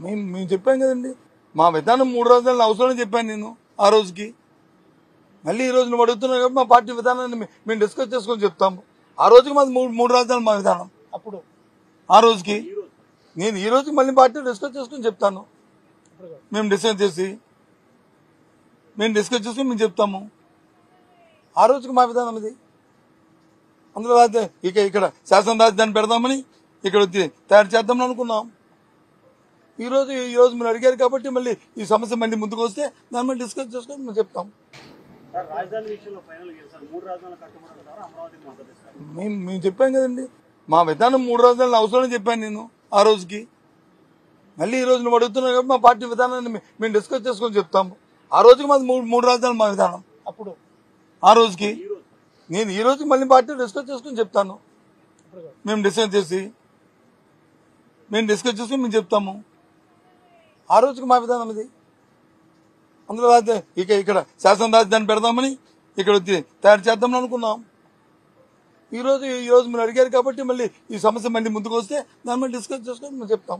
మేము చెప్పాం కదండి, మా విధానం 3 రాజధానులు అవసరం చెప్పాను నేను ఆ రోజుకి. మళ్ళీ ఈ రోజు నువ్వు అడుగుతున్నావు కాబట్టి మా పార్టీ విధానాన్ని మేము డిస్కస్ చేసుకొని చెప్తాము. ఆ రోజుకి మాది 3 రాజధానులు మా విధానం. అప్పుడు ఆ రోజుకి నేను ఈ రోజుకి మళ్ళీ పార్టీ డిస్కస్ చేసుకుని చెప్తాను. మేము డిసైడ్ చేసి మేము చెప్తాము. ఆ రోజుకి మా విధానం ఇది. అందులో ఇక్కడ శాసన రాజధాని పెడదామని ఇక్కడ తయారు చేద్దామని అనుకున్నాం. ఈ రోజు మీరు అడిగారు కాబట్టి మళ్ళీ ఈ సమస్య మళ్ళీ ముందుకు వస్తే దాని మీద డిస్కస్ చేసుకొని మేము చెప్తాం. మేము చెప్పాం కదండి, మా విధానం 3 రాజధానులు అవసరం చెప్పాను నేను ఆ రోజుకి. మళ్ళీ ఈ రోజు నువ్వు అడుగుతున్నావు కాబట్టి మా పార్టీ విధానాన్ని మేము డిస్కస్ చేసుకొని చెప్తాము. ఆ రోజుకి మాది 3 రాజధానులు మా విధానం. అప్పుడు ఆ రోజుకి నేను ఈ రోజుకి మళ్ళీ పార్టీ డిస్కస్ చేసుకుని చెప్తాను. మేము డిసైడ్ చేసి మేము చెప్తాము. ఆ రోజుకి మా విధానం ఇది. అందులో ఇక్కడ శాసన రాజధాని పెడదామని ఇక్కడ తయారు చేద్దామని అనుకున్నాం. ఈ రోజు మీరు అడిగారు కాబట్టి మళ్ళీ ఈ సమస్య మళ్ళీ ముందుకు వస్తే దాని మీద డిస్కస్ చేసుకొని మేము చెప్తాం.